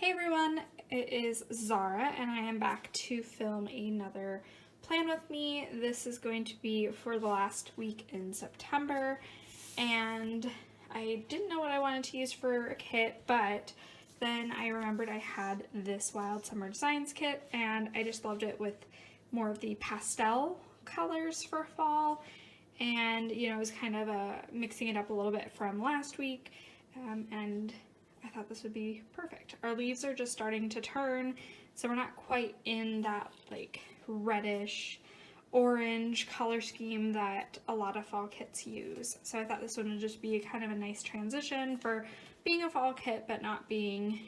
Hey everyone, it is Zara and I am back to film another plan with me. This is going to be for the last week in September, and I didn't know what I wanted to use for a kit, but then I remembered I had this Wild Summer Designs kit and I just loved it with more of the pastel colors for fall, and it was kind of mixing it up a little bit from last week, and I thought this would be perfect. Our leaves are just starting to turn, so we're not quite in that like reddish orange color scheme that a lot of fall kits use. So I thought this one would just be kind of a nice transition for being a fall kit but not being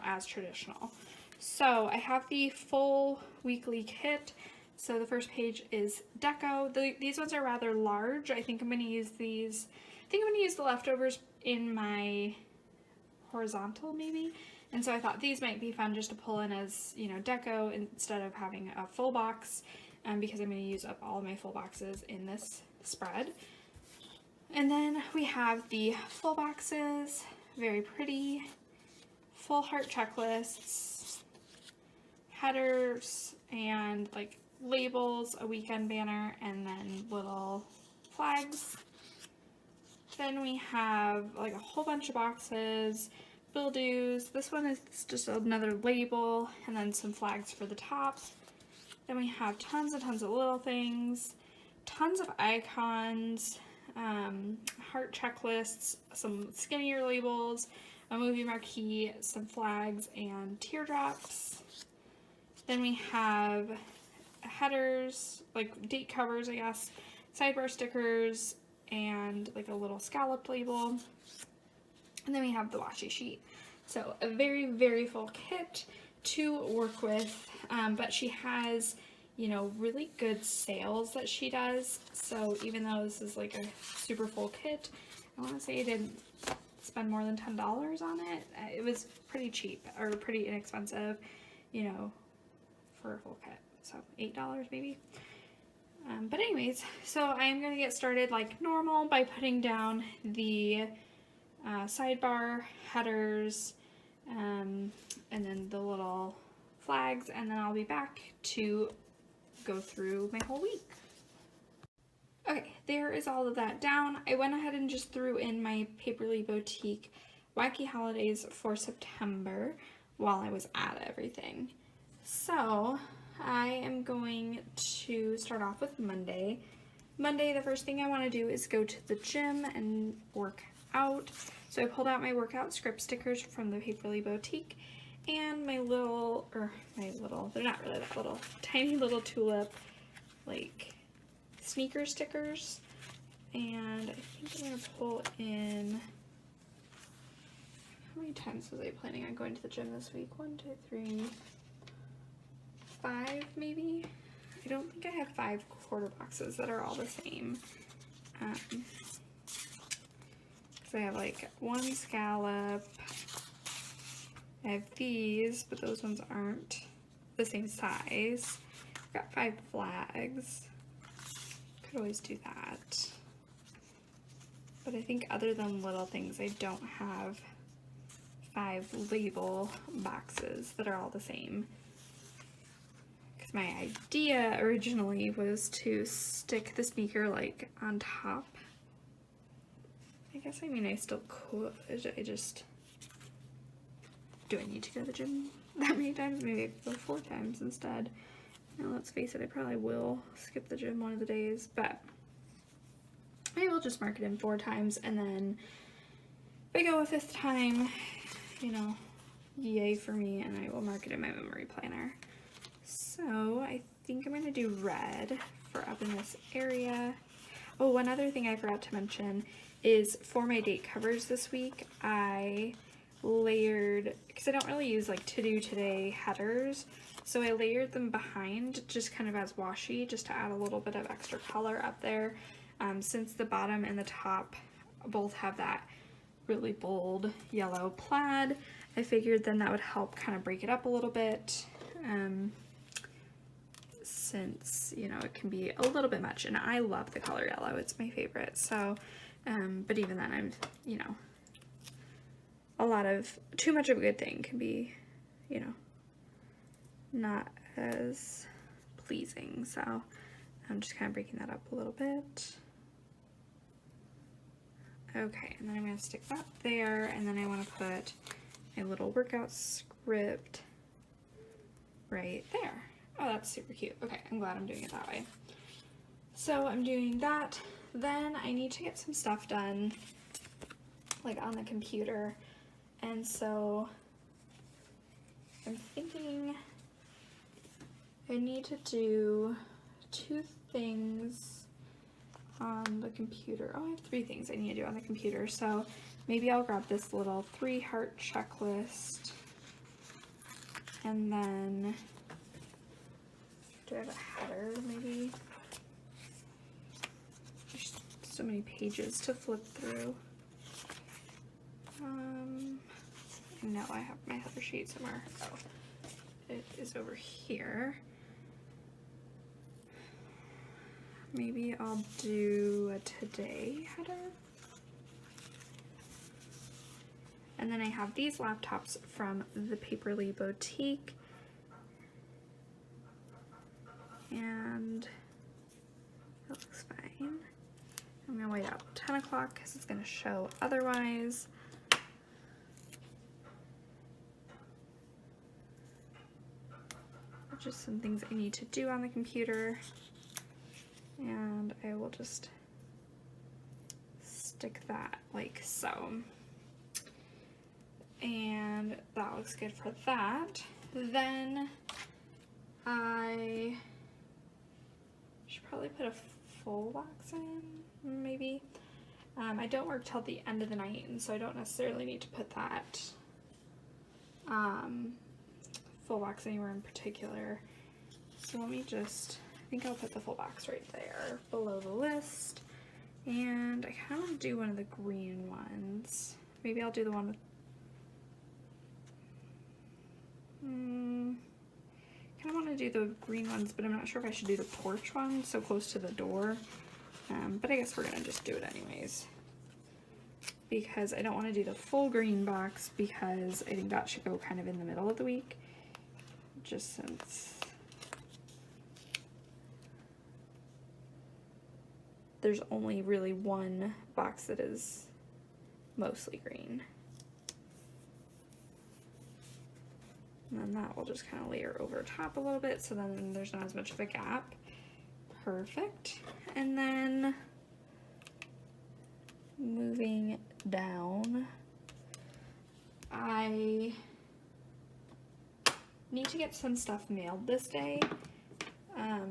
as traditional. So I have the full weekly kit. So the first page is deco. These ones are rather large. I think I'm going to use these. I think I'm going to use the leftovers in my horizontal maybe, and so I thought these might be fun just to pull in as deco instead of having a full box, because I'm going to use up all of my full boxes in this spread. And then we have the full boxes, very pretty, full heart checklists, headers, and like labels, a weekend banner, and then little flags. Then we have like a whole bunch of boxes, bill dues. This one is just another label, and then some flags for the top. Then we have tons and tons of little things, tons of icons, heart checklists, some skinnier labels, a movie marquee, some flags, and teardrops. Then we have headers, like date covers, I guess, sidebar stickers, and like a little scalloped label. And then we have the washi sheet. So a very, very full kit to work with, but she has, really good sales that she does. So even though this is like a super full kit, I want to say I didn't spend more than $10 on it. It was pretty cheap, or pretty inexpensive, for a full kit. So $8 maybe. But anyways, so I am going to get started like normal by putting down the sidebar, headers, and then the little flags, and then I'll be back to go through my whole week. Okay, there is all of that down. I went ahead and just threw in my Paperly Bowtique Wacky Holidays for September while I was at everything. So I am going to start off with Monday. Monday, the first thing I want to do is go to the gym and work out. So I pulled out my workout script stickers from the Paperly Boutique and they're not really that little, tiny little Tulip like sneaker stickers. And I think I'm going to pull in, how many times was I planning on going to the gym this week? 1, 2, 3, 5 maybe? I don't think I have 5 quarter boxes that are all the same. So I have like 1 scallop, I have these, but those ones aren't the same size. I've got 5 flags, could always do that. But I think other than little things, I don't have 5 label boxes that are all the same. My idea originally was to stick the sneaker like on top. I guess, I still could. Do I need to go to the gym that many times? Maybe I could go 4 times instead. Now let's face it, I probably will skip the gym one of the days, but maybe we'll just mark it in 4 times, and then if I go a 5th time, yay for me, and I will mark it in my memory planner. So I think I'm going to do red for up in this area. Oh, one other thing I forgot to mention is for my date covers this week, I layered, because I don't really use like to do today headers, so I layered them behind just kind of as washi, just to add a little bit of extra color up there. Since the bottom and the top both have that really bold yellow plaid, I figured then that would help kind of break it up a little bit. Since it can be a little bit much, and I love the color yellow, it's my favorite. So but even then I'm too much of a good thing can be, you know, not as pleasing. So I'm just kind of breaking that up a little bit. Okay, and then I'm going to stick that there, and then I want to put my little workout script right there. Oh, that's super cute. Okay, I'm glad I'm doing it that way. So I'm doing that. Then I need to get some stuff done, like on the computer. And so I'm thinking I need to do 2 things on the computer. Oh, I have 3 things I need to do on the computer. So maybe I'll grab this little 3-heart checklist. And then, do I have a header maybe? There's so many pages to flip through. No, I have my header sheet somewhere. Oh, it is over here. Maybe I'll do a today header. And then I have these laptops from the Paperly Bowtique. And that looks fine. I'm gonna wait out 10 o'clock because it's gonna show otherwise. Just some things I need to do on the computer. And I will just stick that like so. And that looks good for that. Then I should probably put a full wax in, maybe. I don't work till the end of the night, and so I don't necessarily need to put that full wax anywhere in particular. So let me just, I think I'll put the full wax right there below the list. And I kind of want to do one of the green ones. Maybe I'll do the one with, I kind of want to do the green ones, but I'm not sure if I should do the porch one so close to the door. But I guess we're going to just do it anyways. Because I don't want to do the full green box because I think that should go kind of in the middle of the week. Just since there's only really one box that is mostly green. And then that will just kind of layer over top a little bit so then there's not as much of a gap. Perfect. And then moving down, I need to get some stuff mailed this day.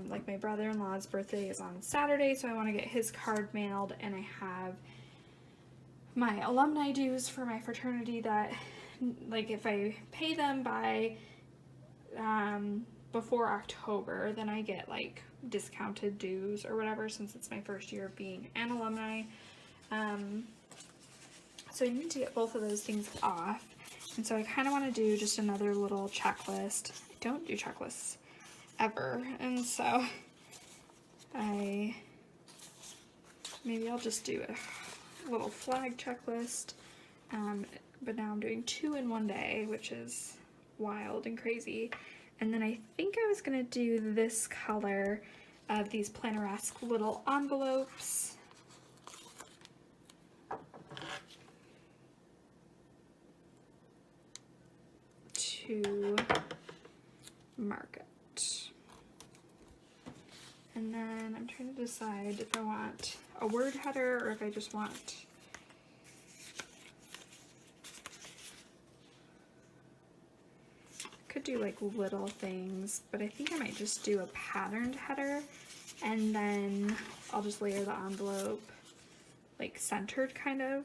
Like my brother-in-law's birthday is on Saturday, so I want to get his card mailed, and I have my alumni dues for my fraternity that, like, if I pay them by before October, then I get like discounted dues or whatever, since it's my first year of being an alumni. So I need to get both of those things off, and so I kind of want to do just another little checklist. I don't do checklists ever, and so maybe I'll just do a little flag checklist, but now I'm doing 2 in one day, which is wild and crazy. And then I think I was gonna do this color of these Planneresque little envelopes. To mark it. And then I'm trying to decide if I want a word header or if I just want could do like little things, but I think I might just do a patterned header, and then I'll just layer the envelope like centered kind of.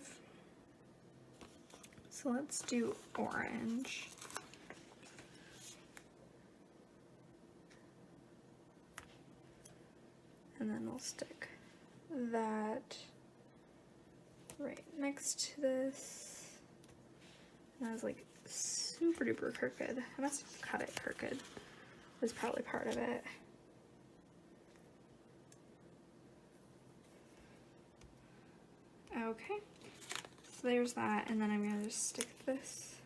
So let's do orange. And then we'll stick that right next to this. And I was like super duper crooked. I must have cut it crooked. Was probably part of it. Okay, So there's that, and then I'm gonna just stick this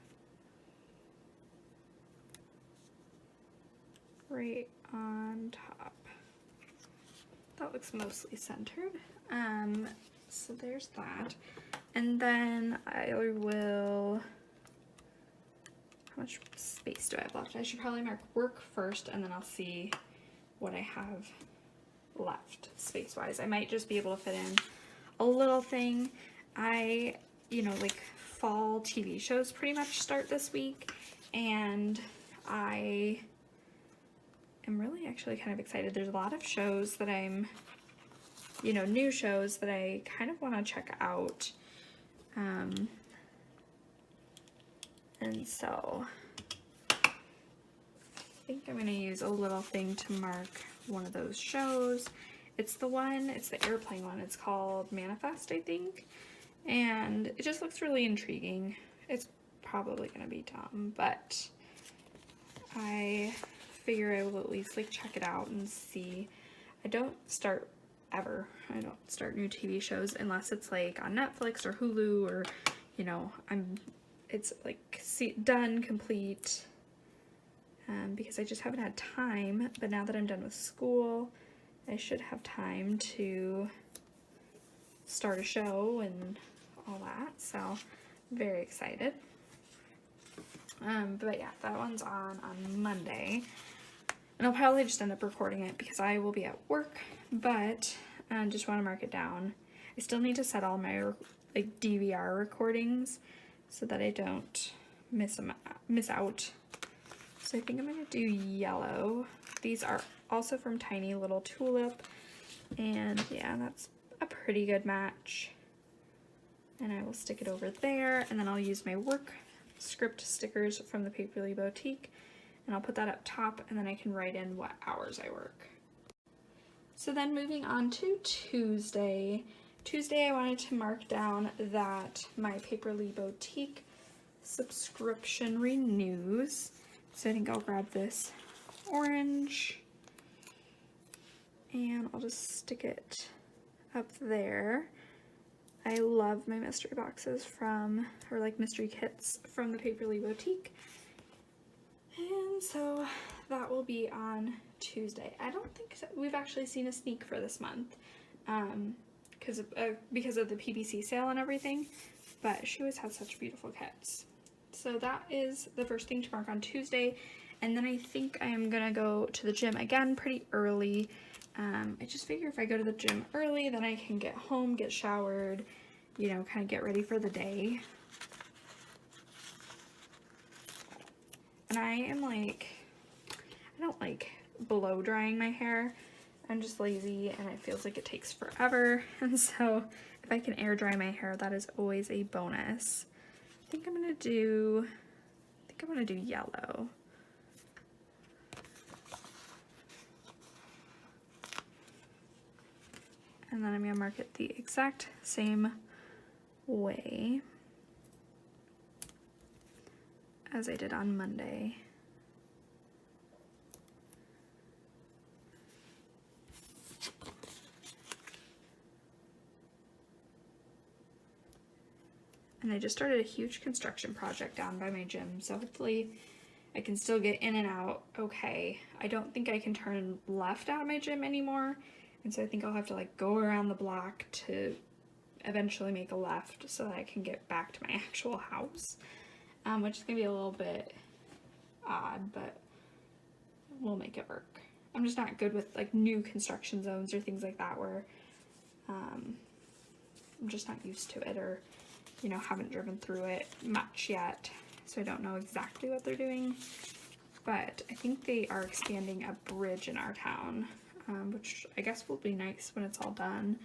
right on top. That looks mostly centered. So there's that. And then I will, how much space do I have left? I should probably mark work first, and then I'll see what I have left space-wise. I might just be able to fit in a little thing. Like fall TV shows pretty much start this week, and I am really actually kind of excited. There's a lot of shows that I'm, new shows that I kind of want to check out. And so I think I'm going to use a little thing to mark one of those shows. It's the airplane one. It's called Manifest, I think. And it just looks really intriguing. It's probably going to be dumb, but I figure I will at least like check it out and see. I don't start new TV shows unless it's like on Netflix or Hulu, or it's like done, complete, because I just haven't had time. But now that I'm done with school, I should have time to start a show and all that, so very excited. But yeah, that one's on Monday, and I'll probably just end up recording it because I will be at work, but just want to mark it down. I still need to set all my like DVR recordings so that I don't miss out. So I think I'm going to do yellow. These are also from Tiny Little Tulip, and yeah, that's a pretty good match. And I will stick it over there, and then I'll use my work script stickers from the Paperly Bowtique, and I'll put that up top, and then I can write in what hours I work. So then moving on to Tuesday. I wanted to mark down that my Paperly Boutique subscription renews. So I think I'll grab this orange, and I'll just stick it up there. I love my mystery boxes mystery kits from the Paperly Boutique. And so that will be on Tuesday. I don't think we've actually seen a sneak for this month because of the PBC sale and everything, but she always has such beautiful kits. So that is the first thing to mark on Tuesday. And then I think I am gonna go to the gym again pretty early. I just figure if I go to the gym early, then I can get home, get showered, kind of get ready for the day. And I don't like blow drying my hair. I'm just lazy, and it feels like it takes forever. And so if I can air dry my hair, that is always a bonus. I think I'm gonna do yellow. And then I'm going to mark it the exact same way as I did on Monday. And I just started a huge construction project down by my gym, so hopefully I can still get in and out okay. I don't think I can turn left out of my gym anymore. And so I think I'll have to like go around the block to eventually make a left so that I can get back to my actual house, which is gonna be a little bit odd, but we'll make it work. I'm just not good with like new construction zones or things like that where I'm just not used to it, or haven't driven through it much yet, so I don't know exactly what they're doing. But I think they are expanding a bridge in our town, which I guess will be nice when it's all done.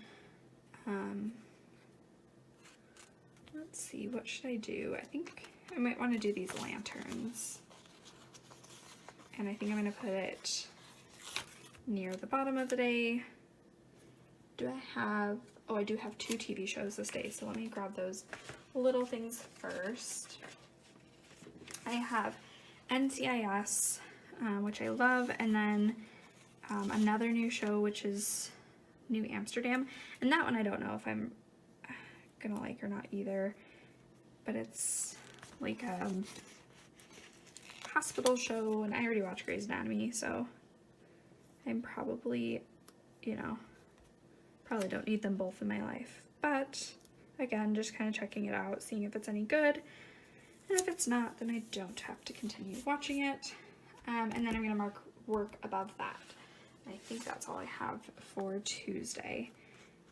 Let's see, what should I do? I think I might want to do these lanterns. And I think I'm going to put it near the bottom of the day. Do I have, oh, I do have 2 TV shows this day, so let me grab those little things first. I have NCIS, which I love, and then another new show, which is New Amsterdam, and that one I don't know if I'm gonna like or not either. but it's like a hospital show, and I already watch Grey's Anatomy, so I'm probably, you know, probably don't need them both in my life. But again, just kind of checking it out, seeing if it's any good, and if it's not, then I don't have to continue watching it. And then I'm gonna mark work above that. I think that's all I have for Tuesday.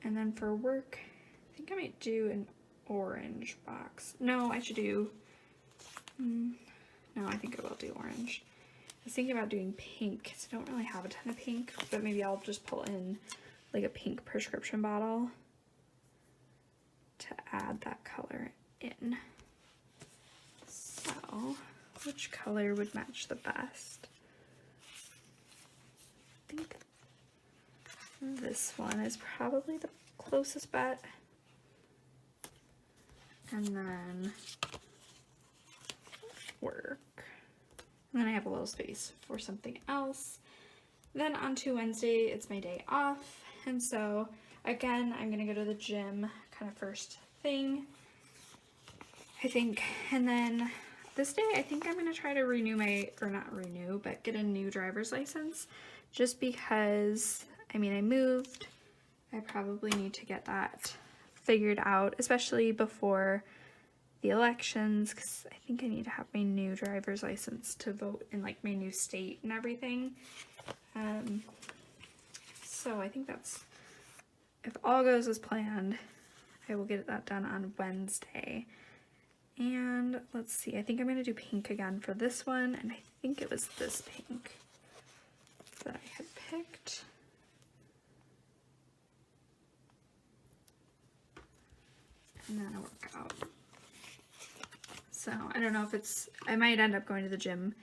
And then for work, I think I might do an orange box. No, I should do, no, I think I will do orange. I was thinking about doing pink, because I don't really have a ton of pink, but maybe I'll just pull in like a pink prescription bottle to add that color in. So, which color would match the best? I think this one is probably the closest bet. And then work. And then I have a little space for something else. Then on to Wednesday, it's my day off. And so again, I'm gonna go to the gym kind of first thing, I think. And then this day, I think I'm gonna try to renew my, or not renew, but get a new driver's license, just because, I mean, I moved. I probably need to get that figured out, especially before the elections, because I think I need to have my new driver's license to vote in like my new state and everything. So I think that's, if all goes as planned, I will get that done on Wednesday. And let's see, I think I'm going to do pink again for this one, and I think it was this pink that I had picked. And then a workout. So I don't know if it's, I might end up going to the gym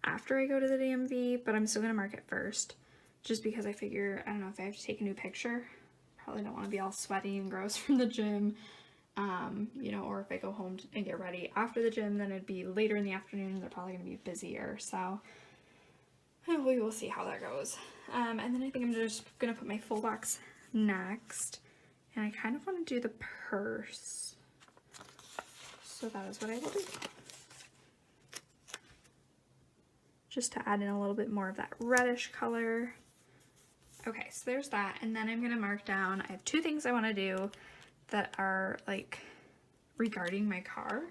after I go to the DMV, but I'm still going to mark it first, just because I figure, I don't know, if I have to take a new picture, probably don't want to be all sweaty and gross from the gym. You know, or if I go home and get ready after the gym, then it'd be later in the afternoon and they're probably going to be busier. So we will see how that goes. And then I think I'm just going to put my full box next. And I kind of want to do the purse. So that is what I will do. Just to add in a little bit more of that reddish color. Okay, so there's that. And then I'm going to mark down, I have two things I want to do that are like regarding my car.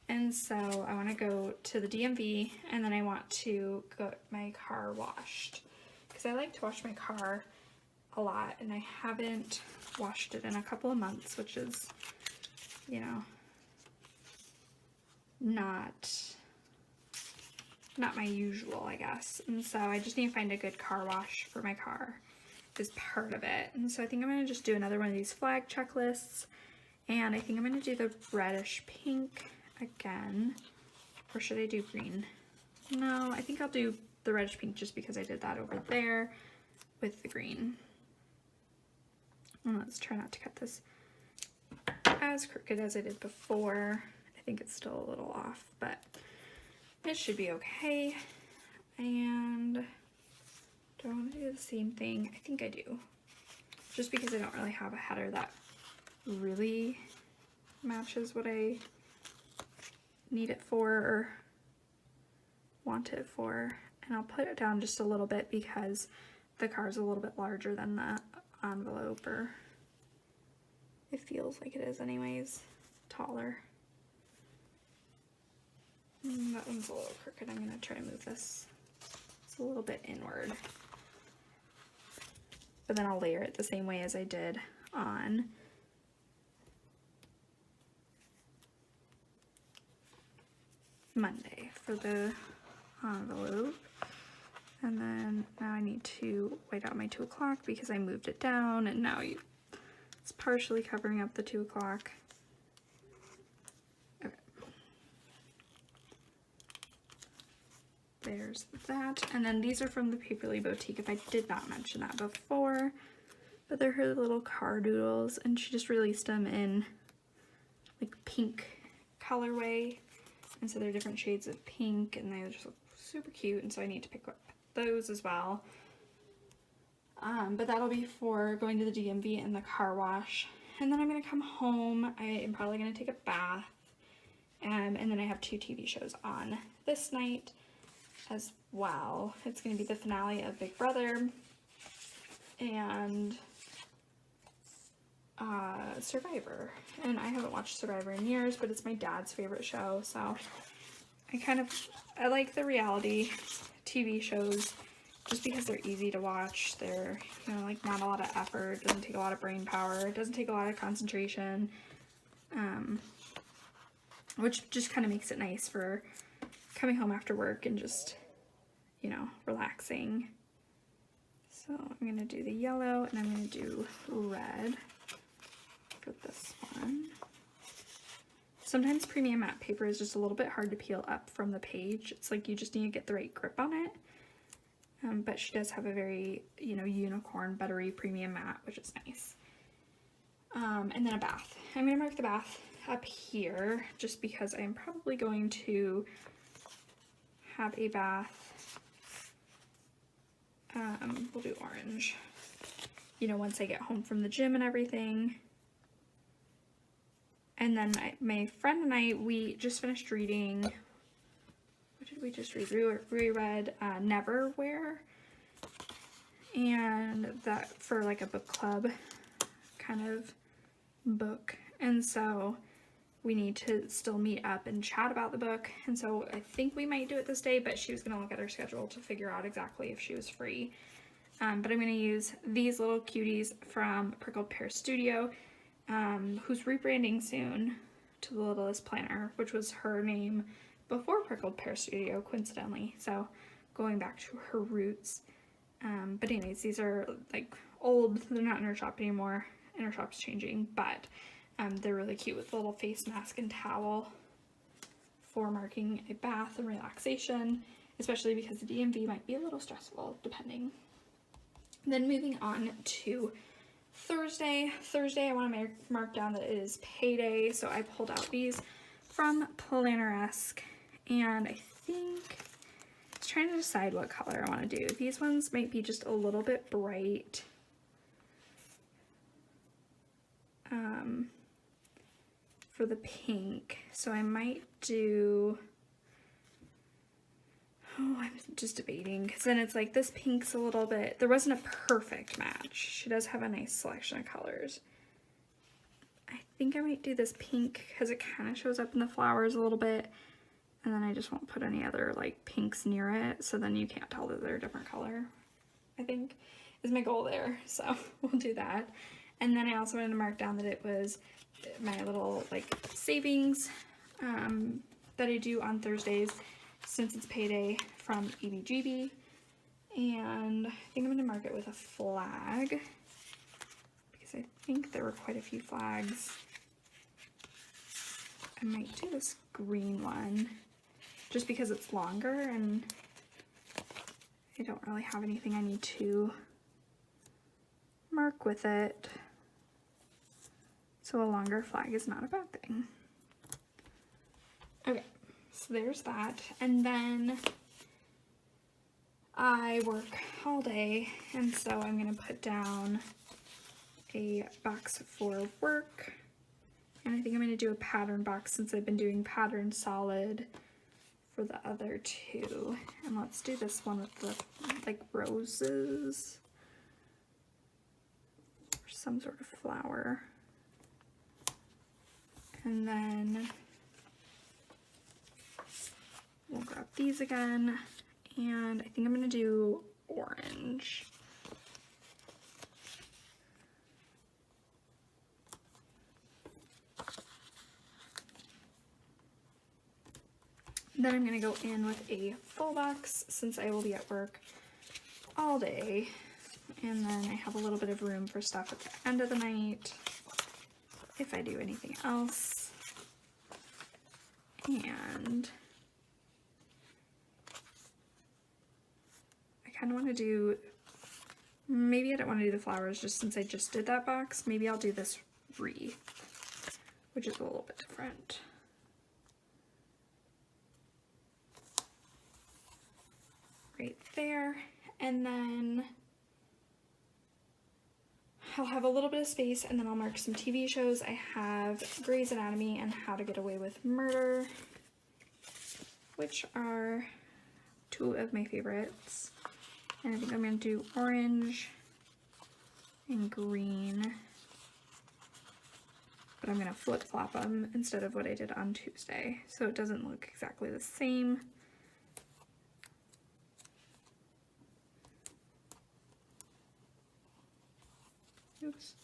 And so I want to go to the DMV, and then I want to get my car washed, because I like to wash my car a lot, and I haven't washed it in a couple of months, which is, you know, not my usual, I guess. And so I just need to find a good car wash for my car is part of it. And so I think I'm going to just do another one of these flag checklists, and I think I'm going to do the reddish pink again, or should I do green? No, I think I'll do the reddish pink just because I did that over there with the green. And let's try not to cut this as crooked as I did before. I think it's still a little off, but it should be okay. And do I want to do the same thing? I think I do. Just because I don't really have a header that really matches what I need it for or want it for. And I'll put it down just a little bit because the car is a little bit larger than the envelope, or it feels like it is anyways, taller. That one's a little crooked. I'm going to try to move this. It's a little bit inward. But then I'll layer it the same way as I did on Monday for the envelope. And then now I need to white out my 2 o'clock because I moved it down, and now it's partially covering up the 2 o'clock. Okay. There's that. And then these are from the Paperly Bowtique, if I did not mention that before. But they're her little car doodles, and she just released them in like pink colorway. And so they're different shades of pink, and they just look super cute, and so I need to pick up those as well. But that'll be for going to the DMV and the car wash. And then I'm going to come home. I am probably going to take a bath And then I have 2 TV shows on this night as well. It's going to be the finale of Big Brother and Survivor. And I haven't watched Survivor in years, but it's my dad's favorite show, so I like the reality TV shows just because they're easy to watch. They're, you know, like not a lot of effort, doesn't take a lot of brain power, doesn't take a lot of concentration, which just kind of makes it nice for coming home after work and just, you know, relaxing. So I'm going to do the yellow and I'm going to do red for this one. Sometimes premium matte paper is just a little bit hard to peel up from the page. It's like you just need to get the right grip on it. But she does have a very, you know, unicorn buttery premium matte, which is nice. And then a bath. I'm going to mark the bath up here just because I'm probably going to have a bath. We'll do orange, you know, once I get home from the gym and everything. And then my friend and I, we just finished reading, what did we just read? We read Neverwhere, and that for like a book club kind of book. And so we need to still meet up and chat about the book. And so I think we might do it this day, but she was going to look at her schedule to figure out exactly if she was free. But I'm going to use these little cuties from Prickled Pear Studio, who's rebranding soon to the Littlest Planner, which was her name before Prickled Pear Studio, coincidentally. So going back to her roots. But anyways, these are like old, they're not in her shop anymore, and her shop's changing, but they're really cute with a little face mask and towel for marking a bath and relaxation, especially because the DMV might be a little stressful depending. Then moving on to Thursday. I want to mark down that it is payday, so I pulled out these from Planneresque, and I think I was trying to decide what color I want to do. These ones might be just a little bit bright. For the pink, so I might do, I'm just debating, because then it's like this pink's a little bit, there wasn't a perfect match. She does have a nice selection of colors. I think I might do this pink because it kind of shows up in the flowers a little bit, and then I just won't put any other like pinks near it, so then you can't tell that they're a different color, I think is my goal there. So we'll do that. And then I also wanted to mark down that it was my little like savings that I do on Thursdays since it's payday from EbeeGbee, and I think I'm going to mark it with a flag because I think there were quite a few flags. I might do this green one just because it's longer and I don't really have anything I need to mark with it. So a longer flag is not a bad thing. Okay, so there's that. And then I work all day, and so I'm going to put down a box for work. And I think I'm going to do a pattern box since I've been doing pattern solid for the other two. And let's do this one with the like roses or some sort of flower. And then we'll grab these again, and I think I'm going to do orange. Then I'm going to go in with a full box since I will be at work all day, and then I have a little bit of room for stuff at the end of the night if I do anything else. And I kind of want to do, maybe I don't want to do the flowers just since I just did that box. Maybe I'll do this wreath, which is a little bit different. Right there. And then I'll have a little bit of space, and then I'll mark some TV shows. I have Grey's Anatomy and How to Get Away with Murder, which are two of my favorites. And I think I'm going to do orange and green, but I'm going to flip-flop them instead of what I did on Tuesday, so it doesn't look exactly the same. Oops.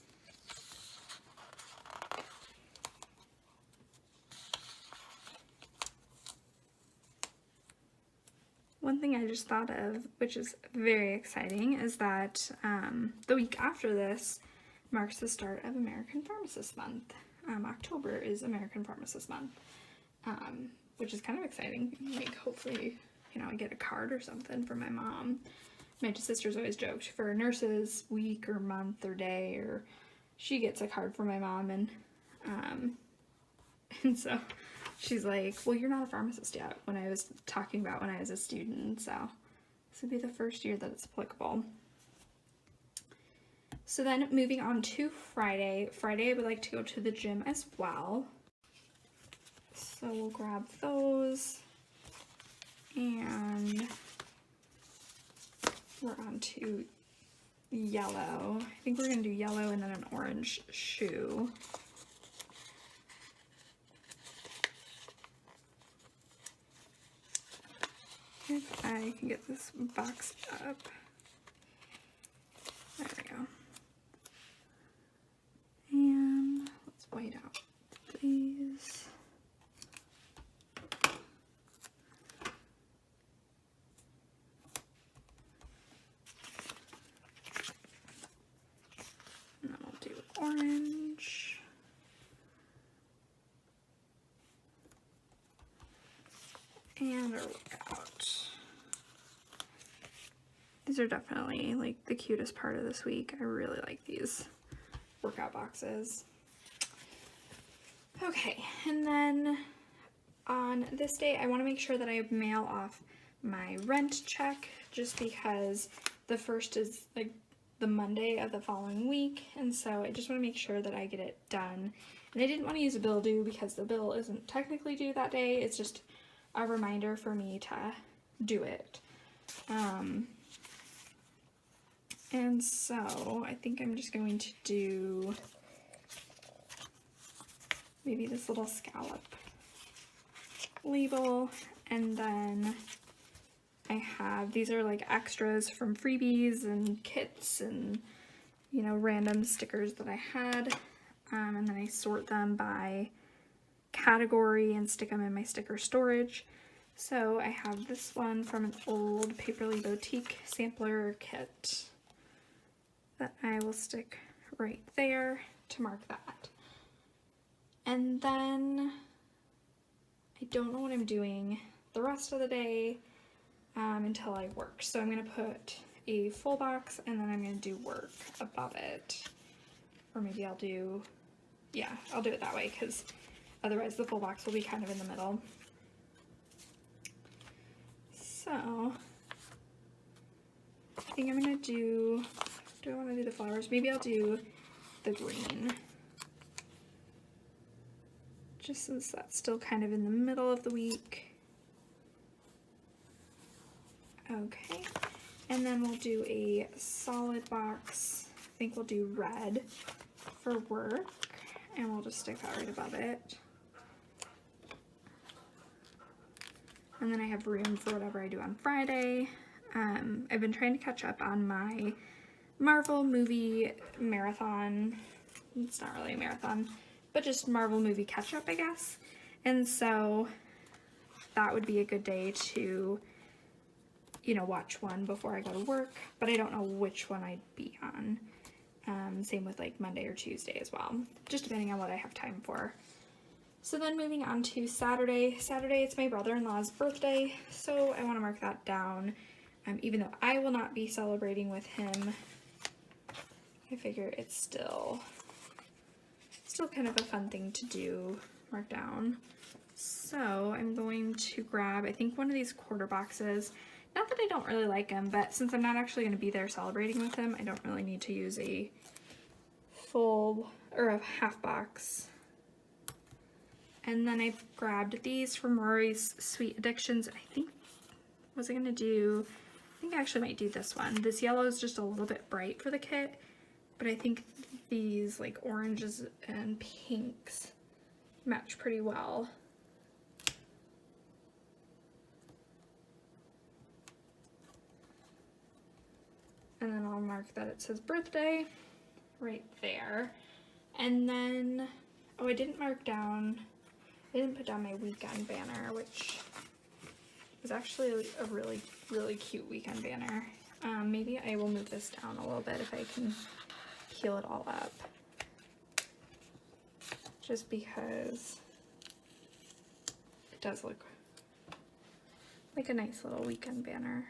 One thing I just thought of, which is very exciting, is that the week after this marks the start of American Pharmacist Month. October is American Pharmacist Month, which is kind of exciting. Like, hopefully, you know, I get a card or something from my mom. My two sisters always joked for Nurses Week or month or day, or she gets a card from my mom, and so she's like, well, you're not a pharmacist yet, when I was talking about when I was a student, so this would be the first year that it's applicable. So then moving on to Friday. Friday I would like to go to the gym as well. So we'll grab those, and we're on to yellow. I think we're going to do yellow and then an orange shoe. If I can get this box up. There we go. And let's white out these. And then we'll do orange. And our workout. These are definitely like the cutest part of this week. I really like these workout boxes. Okay, and then on this day, I want to make sure that I mail off my rent check, just because the first is like the Monday of the following week, and so I just want to make sure that I get it done. And I didn't want to use a bill due because the bill isn't technically due that day. It's just a reminder for me to do it. And so I think I'm just going to do maybe this little scallop label, and then I have, these are like extras from freebies and kits and, you know, random stickers that I had, and then I sort them by category and stick them in my sticker storage. So I have this one from an old Paperly Bowtique sampler kit that I will stick right there to mark that. And then I don't know what I'm doing the rest of the day until I work. So I'm going to put a full box, and then I'm going to do work above it. Or maybe I'll do, yeah, I'll do it that way, because otherwise the full box will be kind of in the middle. So I think I'm going to do I want to do the flowers? Maybe I'll do the green, just since that's still kind of in the middle of the week. Okay, and then we'll do a solid box. I think we'll do red for work, and we'll just stick that right above it. And then I have room for whatever I do on Friday. I've been trying to catch up on my Marvel movie marathon. It's not really a marathon, but just Marvel movie catch up, I guess. And so that would be a good day to, you know, watch one before I go to work, but I don't know which one I'd be on. Same with like Monday or Tuesday as well, just depending on what I have time for. So then moving on to Saturday. Saturday, it's my brother-in-law's birthday, so I want to mark that down. Even though I will not be celebrating with him, I figure it's still kind of a fun thing to do, mark down. So I'm going to grab, I think, one of these quarter boxes. Not that I don't really like them, but since I'm not actually going to be there celebrating with him, I don't really need to use a full, or a half box. And then I grabbed these from Rory's Sweet Addictions. I think, was I gonna do, I think I actually might do this one. This yellow is just a little bit bright for the kit, but I think these like oranges and pinks match pretty well. And then I'll mark that it says birthday right there. And then, oh, I didn't put down my weekend banner, which is actually a really, really cute weekend banner. Maybe I will move this down a little bit if I can peel it all up. Just because it does look like a nice little weekend banner.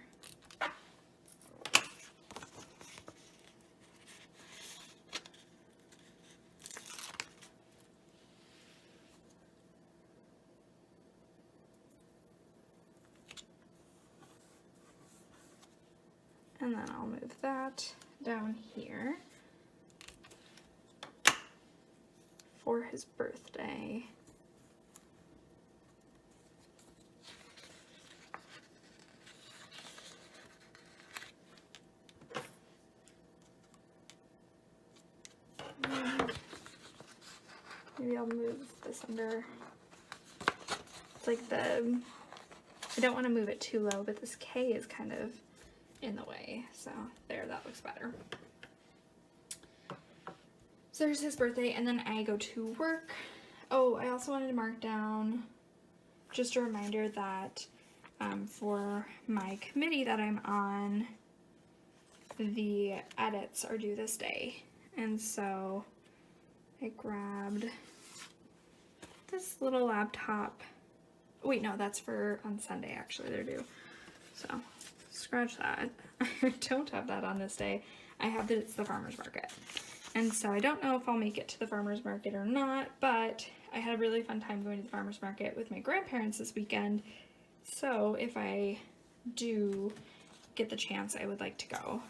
And then I'll move that down here for his birthday. Maybe I'll move this under, it's like I don't want to move it too low, but this K is kind of in the way, so there, that looks better. So there's his birthday, and then I go to work. Oh, I also wanted to mark down just a reminder that for my committee that I'm on, the edits are due this day, and so I grabbed this little laptop. Wait, no, that's for on Sunday, actually, they're due, so scratch that. I don't have that on this day. I have that it's the farmer's market. And so I don't know if I'll make it to the farmer's market or not, but I had a really fun time going to the farmer's market with my grandparents this weekend. So if I do get the chance, I would like to go.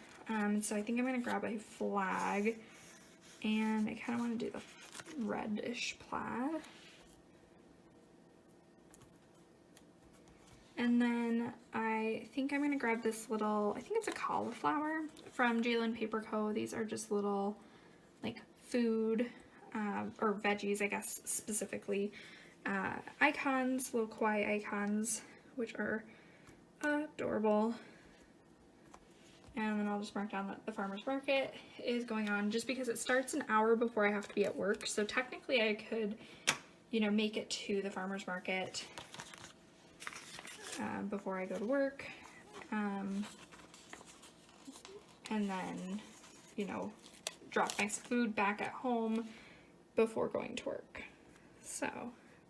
So I think I'm going to grab a flag, and I kind of want to do the reddish plaid. And then I think I'm going to grab this little, I think it's a cauliflower from JLynnPaperCo. These are just little like food or veggies, I guess, specifically. Icons, little kawaii icons, which are adorable. And then I'll just mark down that the farmer's market is going on just because it starts an hour before I have to be at work. So technically I could, you know, make it to the farmer's market before I go to work, and then, you know, drop my food back at home before going to work. So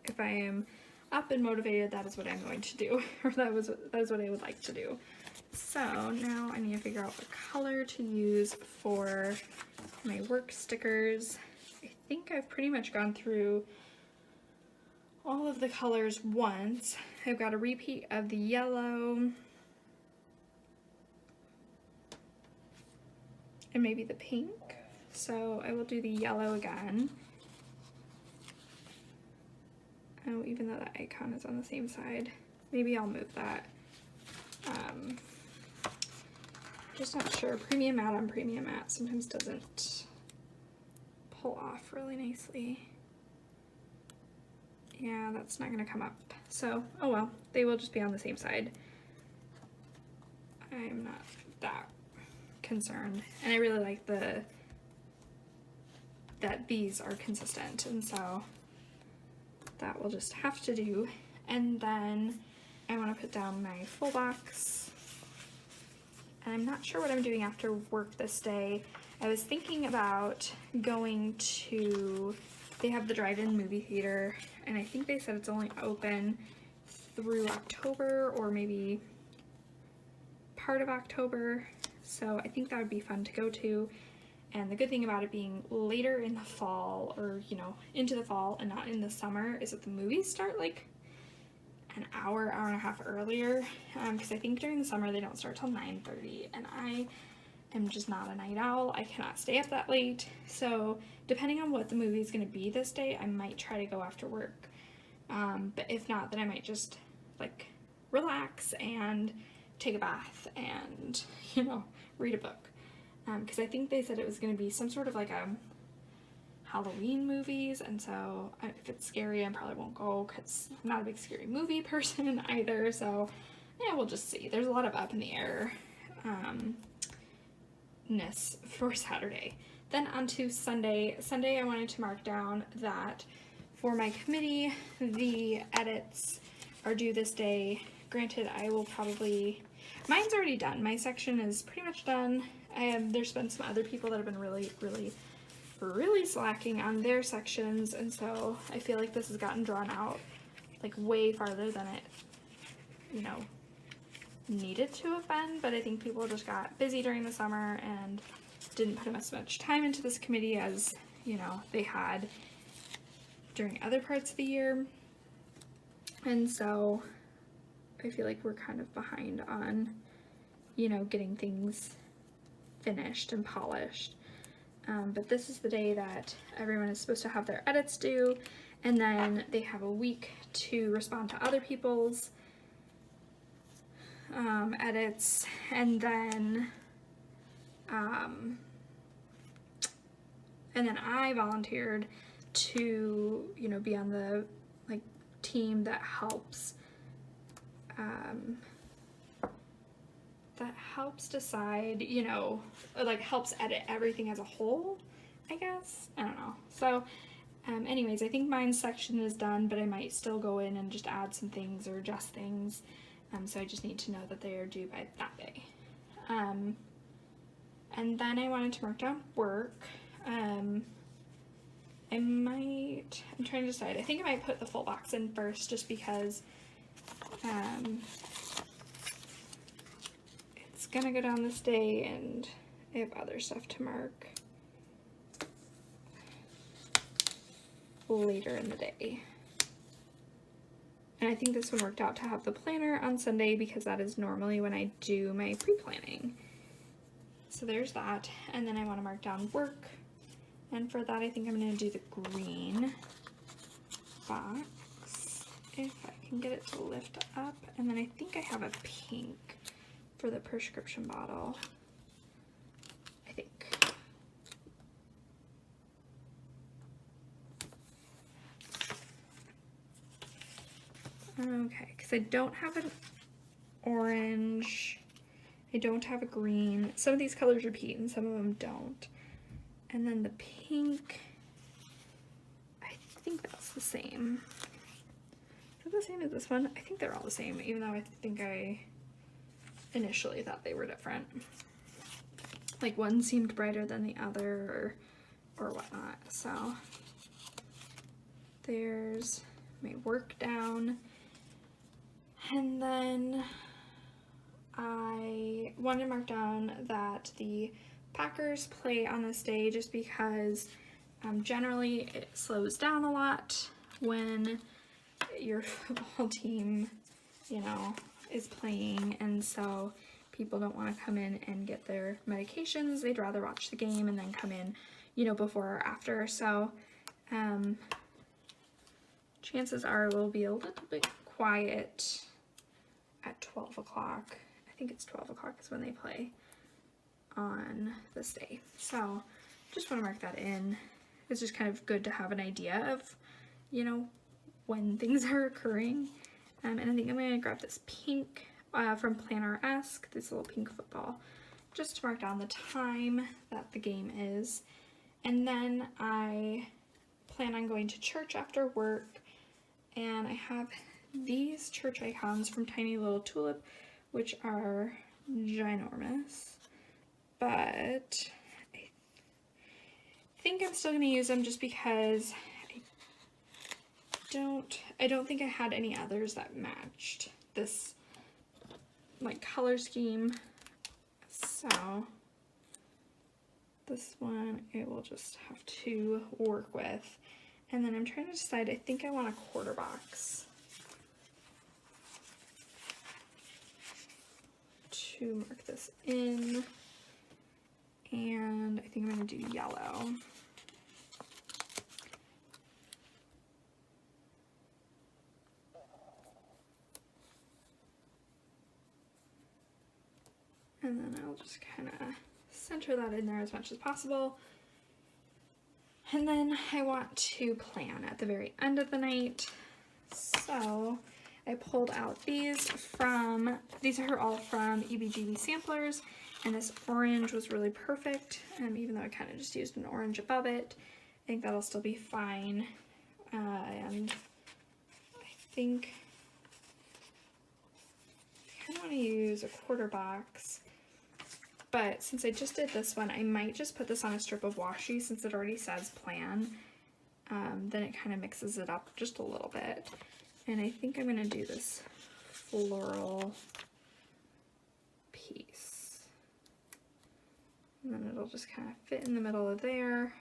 if I am up and motivated, that is what I'm going to do, or that is what I would like to do. So now I need to figure out what color to use for my work stickers. I think I've pretty much gone through all of the colors once. I've got a repeat of the yellow and maybe the pink, so I will do the yellow again. Oh, even though that icon is on the same side, maybe I'll move that. Just not sure. Premium matte on premium matte sometimes doesn't pull off really nicely. Yeah, that's not going to come up. So, oh well, they will just be on the same side. I'm not that concerned. And I really like that these are consistent, and so that will just have to do. And then I want to put down my full box. And I'm not sure what I'm doing after work this day. I was thinking about going to, they have the drive-in movie theater, and I think they said it's only open through October or maybe part of October. So I think that would be fun to go to. And the good thing about it being later in the fall, or, you know, into the fall and not in the summer, is that the movies start like an hour and a half earlier, because I think during the summer they don't start till 9:30, and I am just not a night owl. I cannot stay up that late. So depending on what the movie is going to be this day, I might try to go after work. But if not, then I might just like relax and take a bath and, you know, read a book. Because I think they said it was going to be some sort of like a Halloween movies, and so if it's scary, I probably won't go because I'm not a big scary movie person either. So yeah, we'll just see. There's a lot of up in the air ness for Saturday. Then on to Sunday. Sunday, I wanted to mark down that for my committee, the edits are due this day. Granted, I will probably, mine's already done. My section is pretty much done. There's been some other people that have been really slacking on their sections, and so I feel like this has gotten drawn out like way farther than it, you know, needed to have been. But I think people just got busy during the summer and didn't put as much time into this committee as, you know, they had during other parts of the year. And so I feel like we're kind of behind on, you know, getting things finished and polished. But this is the day that everyone is supposed to have their edits due, and then they have a week to respond to other people's edits, and then I volunteered to, you know, be on the like team that helps decide, you know, or like helps edit everything as a whole, I guess. I don't know. So anyways, I think mine's section is done, but I might still go in and just add some things or adjust things. So I just need to know that they are due by that day. And then I wanted to mark down work. I'm trying to decide. I think I might put the full box in first just because it's gonna go down this day and I have other stuff to mark later in the day. And I think this one worked out to have the planner on Sunday because that is normally when I do my pre-planning. So there's that. And then I want to mark down work. And for that, I think I'm going to do the green box, if I can get it to lift up. And then I think I have a pink for the prescription bottle, I think. Okay, because I don't have an orange, I don't have a green. Some of these colors repeat and some of them don't. And then the pink, I think that's the same. Is it the same as this one? I think they're all the same, even though I think I initially thought they were different. Like one seemed brighter than the other or whatnot. So there's my work down. And then I want to mark down that the Packers play on this day just because generally it slows down a lot when your football team, you know, is playing, and so people don't want to come in and get their medications. They'd rather watch the game and then come in, you know, before or after. So chances are we'll be a little bit quiet at 12 o'clock. I think it's 12 o'clock is when they play on this day. So just want to mark that in. It's just kind of good to have an idea of, you know, when things are occurring. And I think I'm going to grab this pink from Planneresque, this little pink football, just to mark down the time that the game is. And then I plan on going to church after work, and I have these church icons from Tiny Little Tulip, which are ginormous, but I think I'm still going to use them just because I don't think I had any others that matched this like color scheme. So this one I will just have to work with. And then I'm trying to decide, I think I want a quarter box to mark this in. And I think I'm going to do yellow. And then I'll just kind of center that in there as much as possible. And then I want to plan at the very end of the night. So I pulled out these are all from EbeeGbee samplers, and this orange was really perfect, even though I kind of just used an orange above it. I think that'll still be fine. And I think I kind of want to use a quarter box. But since I just did this one, I might just put this on a strip of washi since it already says plan. Then it kind of mixes it up just a little bit. And I think I'm going to do this floral piece. And then it'll just kind of fit in the middle of there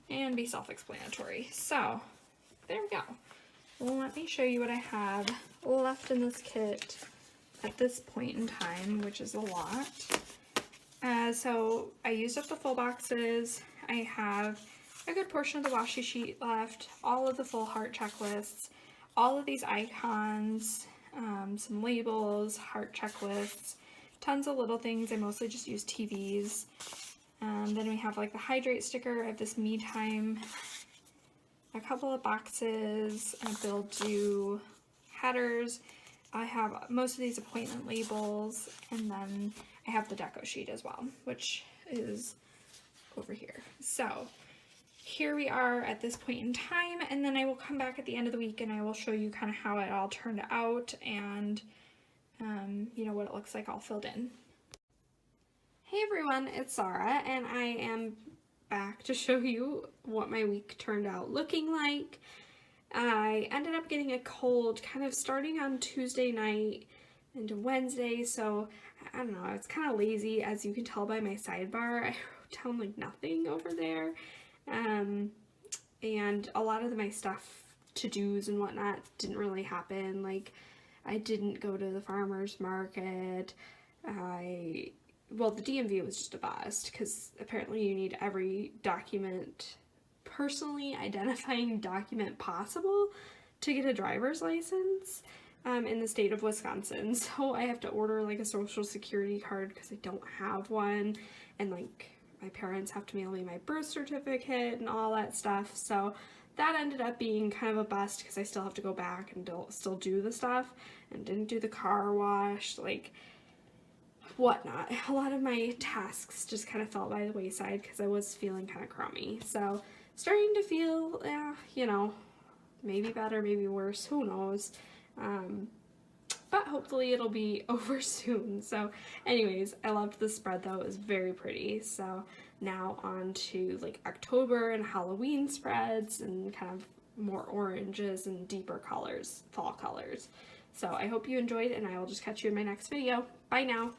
and be self-explanatory. So there we go. Well, let me show you what I have left in this kit at this point in time, which is a lot. So I used up the full boxes. I have a good portion of the washi sheet left, all of the full heart checklists, all of these icons, some labels, heart checklists, tons of little things. I mostly just use TVs. Then we have like the hydrate sticker. I have this me time, a couple of boxes, a bill due headers. I have most of these appointment labels, and then I have the deco sheet as well, which is over here. So here we are at this point in time, and then I will come back at the end of the week and I will show you kind of how it all turned out and you know, what it looks like all filled in. Hey everyone, it's Sarah, and I am back to show you what my week turned out looking like. I ended up getting a cold kind of starting on Tuesday night into Wednesday, so I don't know, it's kind of lazy, as you can tell by my sidebar. I wrote down like nothing over there, and a lot of my stuff, to-dos and whatnot, didn't really happen. Like, I didn't go to the farmer's market. Well, the DMV was just a bust, because apparently you need every document, personally identifying document possible, to get a driver's license in the state of Wisconsin. So I have to order like a social security card because I don't have one, and like my parents have to mail me my birth certificate and all that stuff. So that ended up being kind of a bust because I still have to go back and still do the stuff, and didn't do the car wash, like whatnot. A lot of my tasks just kind of fell by the wayside because I was feeling kind of crummy. So starting to feel, you know, maybe better, maybe worse, who knows. But hopefully it'll be over soon. So anyways, I loved the spread though. It was very pretty. So now on to like October and Halloween spreads and kind of more oranges and deeper colors, fall colors. So I hope you enjoyed, and I will just catch you in my next video. Bye now.